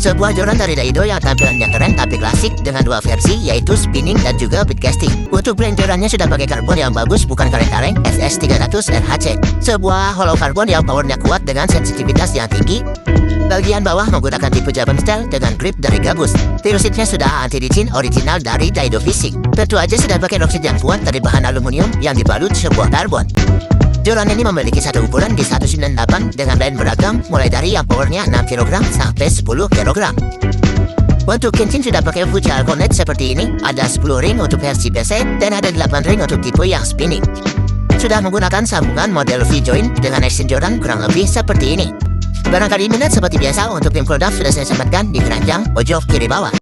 Sebuah joran dari Daido yang tampilannya keren tapi klasik dengan dua versi yaitu spinning dan juga bead casting. Untuk brand jorannya sudah pakai karbon yang bagus bukan karet areng SS300 RHC. Sebuah hollow karbon yang powernya kuat dengan sensitivitas yang tinggi. Bagian bawah menggunakan tipe Japan style dengan grip dari gabus. Tirusitnya sudah anti licin original dari Daido Physics. Tentu aja sudah pakai rokset yang kuat dari bahan aluminium yang dibalut sebuah karbon. Joran ini memiliki satu ukuran di 198 dengan lain beragam mulai dari yang powernya 6 kg sampai 10 kg. Untuk kincin sudah pakai Fujial Connect seperti ini, ada 10 ring untuk versi PC dan ada 8 ring untuk tipe yang spinning. Sudah menggunakan sambungan model V-joint dengan action joran kurang lebih seperti ini. Barangkali minat seperti biasa untuk link produk sudah saya sematkan di keranjang pojok kiri bawah.